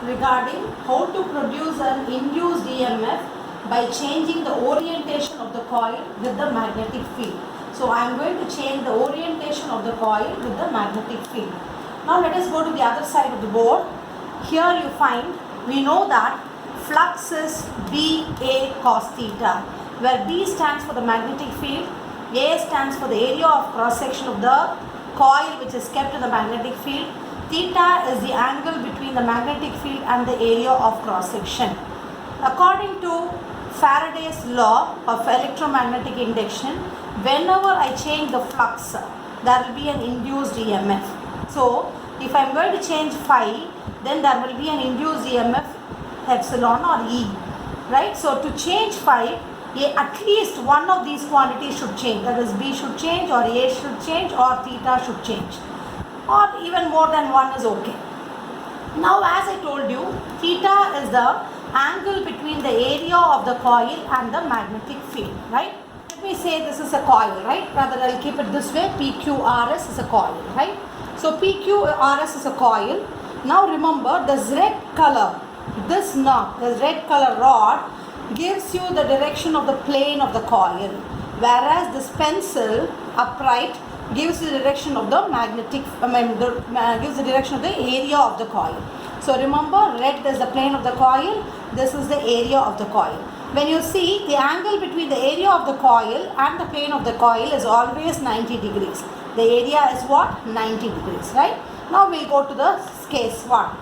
regarding how to produce an induced EMF by changing the orientation of the coil with the magnetic field. So I am going to change the orientation of the coil with the magnetic field. Now let us go to the other side of the board. Here you find, we know that flux is BA cos theta, where B stands for the magnetic field, A stands for the area of cross section of the coil which is kept in the magnetic field, theta is the angle between the magnetic field and the area of cross section. According to Faraday's law of electromagnetic induction, whenever I change the flux, there will be an induced EMF. So if I am going to change phi, then there will be an induced EMF epsilon or E, right? So to change phi, at least one of these quantities should change, that is B should change, or A should change, or theta should change, or even more than one is okay. Now as I told you, theta is the angle between the area of the coil and the magnetic field, right? Let me say this is a coil, right? Rather I'll keep it this way, PQRS is a coil, right? So PQRS is a coil. Now remember, this red color, this knob, this red color rod gives you the direction of the plane of the coil, whereas this pencil upright gives the direction of the magnetic, gives the direction of the area of the coil. So remember, red is the plane of the coil, this is the area of the coil. When you see, the angle between the area of the coil and the plane of the coil is always 90 degrees. The area is what? 90 degrees, right? Now we'll go to the case 1.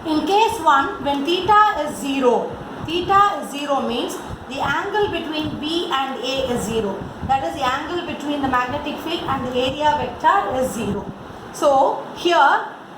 In case 1, when theta is 0, theta is 0 means the angle between B and A is 0. That is, the angle between the magnetic field and the area vector is 0. So here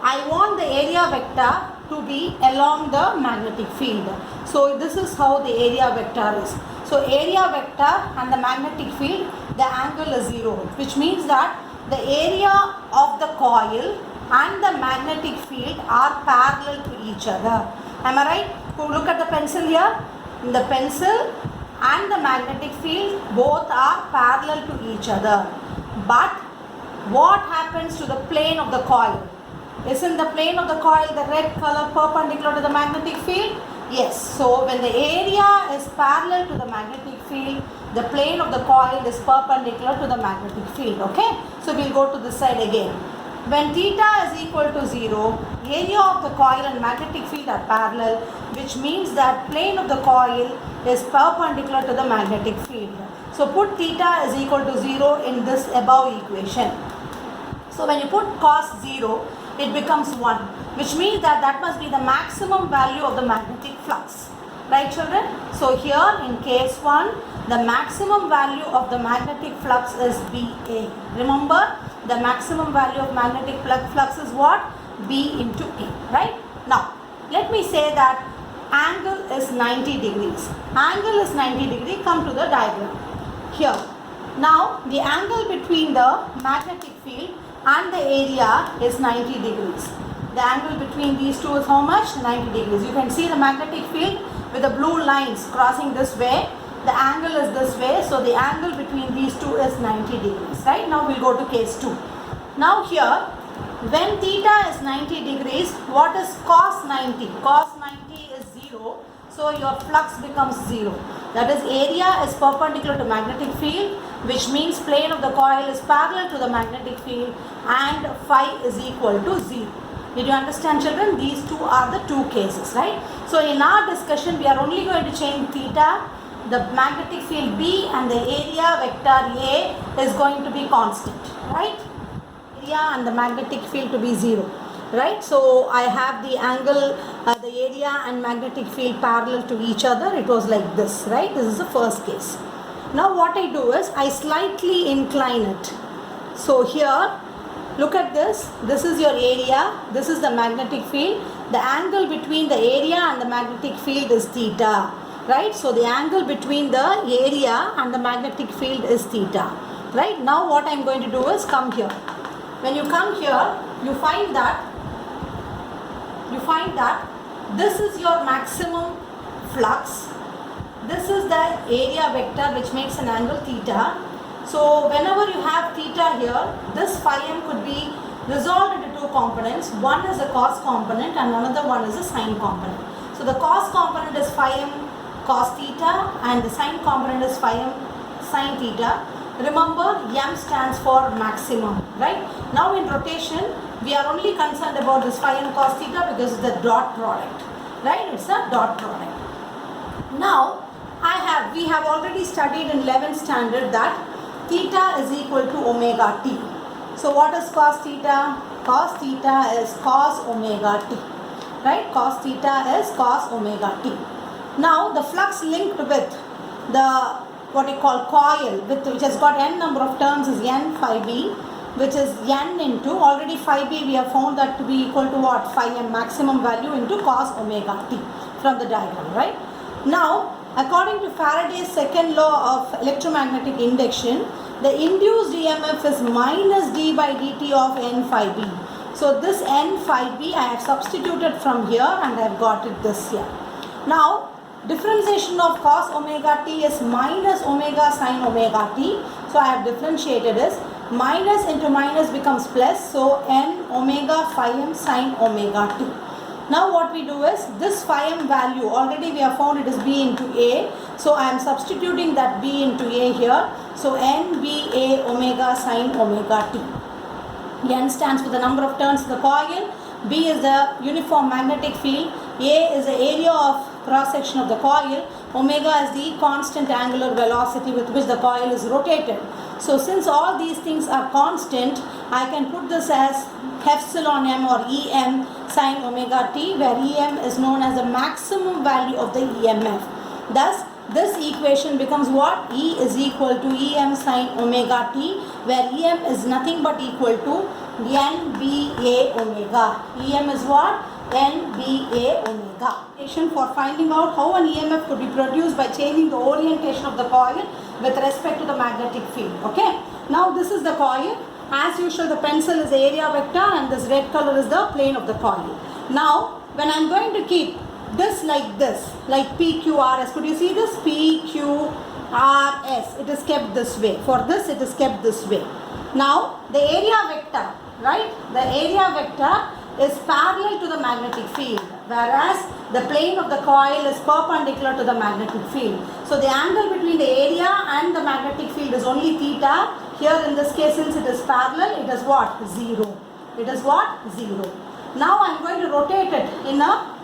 I want the area vector to be along the magnetic field. So this is how the area vector is. So area vector and the magnetic field, the angle is 0, which means that the area of the coil and the magnetic field are parallel to each other. Am I right? Look at the pencil here. The pencil and the magnetic field both are parallel to each other. But what happens to the plane of the coil? Isn't the plane of the coil the red color perpendicular to the magnetic field? Yes. So when the area is parallel to the magnetic field, the plane of the coil is perpendicular to the magnetic field. Okay. So we'll go to this side again. When theta is equal to 0, area of the coil and magnetic field are parallel, which means that plane of the coil is perpendicular to the magnetic field. So put theta is equal to 0 in this above equation. So when you put cos 0, it becomes 1, which means that that must be the maximum value of the magnetic flux. Right, children? So here in case 1, the maximum value of the magnetic flux is BA. Remember, the maximum value of magnetic flux is what? B into A. Right? Now, let me say that angle is 90 degrees. Angle is 90 degrees. Come to the diagram. Here. Now, the angle between the magnetic field and the area is 90 degrees. The angle between these two is how much? 90 degrees. You can see the magnetic field with the blue lines crossing this way. The angle is this way. So the angle between these two is 90 degrees. Right? Now we'll go to case 2. Now here, when theta is 90 degrees, what is cos 90? Cos 90 is 0. So your flux becomes 0. That is, area is perpendicular to magnetic field, which means plane of the coil is parallel to the magnetic field, and phi is equal to 0. Did you understand, children? These two are the two cases, right? So in our discussion, we are only going to change theta, the magnetic field B, and the area vector A is going to be constant, right? Area and the magnetic field to be 0, right? So I have the angle, the area and magnetic field parallel to each other. It was like this, right? This is the first case. Now what I do is I slightly incline it. So here, look at this. This is your area. This is the magnetic field. The angle between the area and the magnetic field is theta, right? So the angle between the area and the magnetic field is theta, right? Now what I am going to do is come here. When you come here, you find that this is your maximum flux. This is the area vector which makes an angle theta. So whenever you have theta here, this phi m could be resolved into two components. One is the cos component and another one is the sine component. So the cos component is phi m cos theta and the sine component is phi m sine theta. Remember, m stands for maximum, right? Now in rotation, we are only concerned about this phi m cos theta because it's the dot product, right? It's a dot product. Now, we have already studied in 11th standard that theta is equal to omega t. So what is cos theta? Cos theta is cos omega t, right? Cos theta is cos omega t. Now the flux linked with the what we call coil which has got n number of terms is n phi b, which is n into, already phi b we have found that to be equal to what? Phi m maximum value into cos omega t from the diagram, right? Now, according to Faraday's second law of electromagnetic induction, the induced EMF is minus d by dt of n phi b. So this n phi b I have substituted from here and I have got it this here. Now, differentiation of cos omega t is minus omega sine omega t. So I have differentiated this. Minus into minus becomes plus. So n omega phi m sine omega t. Now what we do is, this phi m value, already we have found it is b into a. So I am substituting that b into a here. So n b a omega sine omega t. N stands for the number of turns in the coil. B is the uniform magnetic field. A is the area of cross section of the coil. Omega is the constant angular velocity with which the coil is rotated. So since all these things are constant, I can put this as epsilon m or Em sine omega t, where Em is known as the maximum value of the EMF. Thus, this equation becomes what? E is equal to Em sine omega t, where Em is nothing but equal to nba omega. Em is what? nba omega. For finding out how an EMF could be produced by changing the orientation of the coil with respect to the magnetic field. Okay. Now this is the coil. As usual, the pencil is the area vector and this red color is the plane of the coil. Now, when I am going to keep this, like PQRS, could you see this? PQRS, it is kept this way. For this, it is kept this way. Now, the area vector, right? The area vector is parallel to the magnetic field, whereas the plane of the coil is perpendicular to the magnetic field. So the angle between the area and the magnetic field is only theta. Here in this case, since it is parallel, it is what? 0. It is what? 0. Now I am going to rotate it in a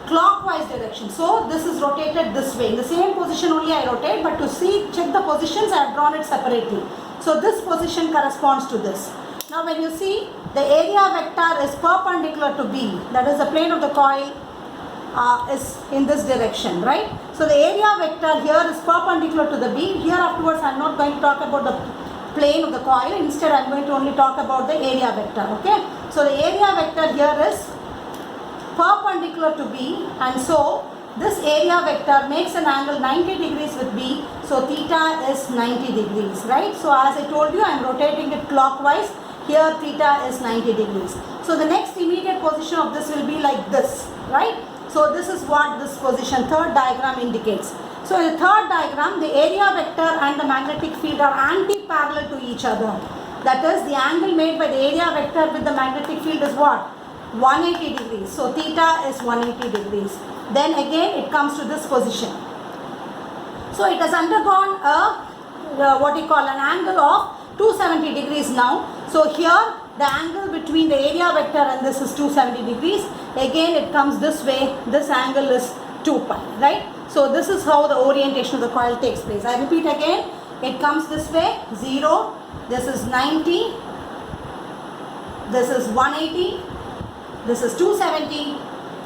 clockwise direction. So this is rotated this way. In the same position only I rotate, but to check the positions, I have drawn it separately. So this position corresponds to this. Now when you see, the area vector is perpendicular to B, that is the plane of the coil is in this direction, right? So the area vector here is perpendicular to the B. Here afterwards I am not going to talk about the plane of the coil, instead I am going to only talk about the area vector, okay? So the area vector here is perpendicular to B, and so this area vector makes an angle 90 degrees with B, so theta is 90 degrees, right? So as I told you, I am rotating it clockwise. Here theta is 90 degrees. So the next immediate position of this will be like this, right? So this is what this position, third diagram indicates. So in the third diagram, the area vector and the magnetic field are anti-parallel to each other. That is, the angle made by the area vector with the magnetic field is what? 180 degrees. So theta is 180 degrees. Then again it comes to this position. So it has undergone an angle of 270 degrees now. So here the angle between the area vector and this is 270 degrees. Again it comes this way. This angle is 2 pi, right? So this is how the orientation of the coil takes place. I repeat again. It comes this way, 0. This is 90. This is 180. This is 270.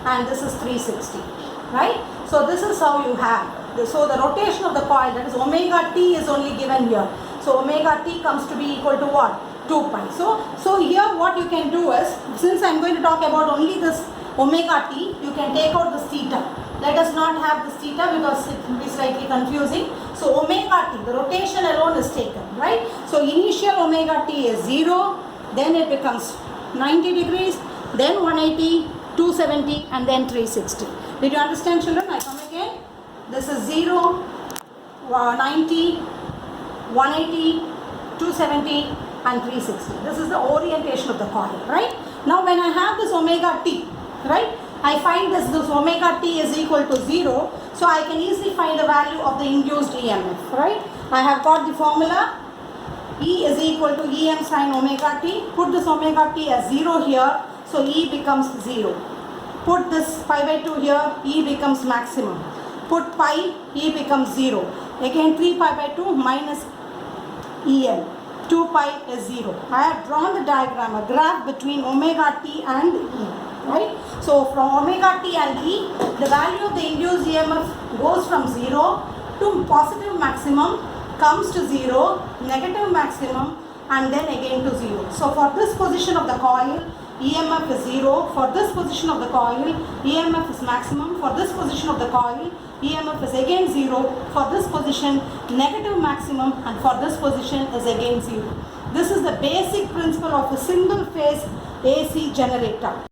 And this is 360, right? So this is how you have. So the rotation of the coil, that is omega t, is only given here. So omega t comes to be equal to what? 2 pi. So here what you can do is, since I am going to talk about only this omega t, you can take out this theta. Let us not have this theta because it will be slightly confusing. So omega t, the rotation alone is taken, right? So initial omega t is 0, then it becomes 90 degrees, then 180, 270 and then 360. Did you understand, children? I come again. This is 0, 90, 180, 270 and 360. This is the orientation of the coil, right? Now when I have this omega t, right, I find this omega t is equal to 0, so I can easily find the value of the induced EMF, right? I have got the formula, E is equal to Em sin omega t. Put this omega t as 0 here, so E becomes 0. Put this pi by 2 here, E becomes maximum. Put pi, E becomes 0. Again 3 pi by 2 minus En. 2 pi is 0. I have drawn the diagram, a graph between omega t and E, right? So from omega t and E, the value of the induced EMF goes from 0 to positive maximum, comes to 0, negative maximum, and then again to 0. So for this position of the coil, EMF is 0. For this position of the coil, EMF is maximum. For this position of the coil, EMF is again 0. For this position, negative maximum, and for this position is again 0. This is the basic principle of a single phase AC generator.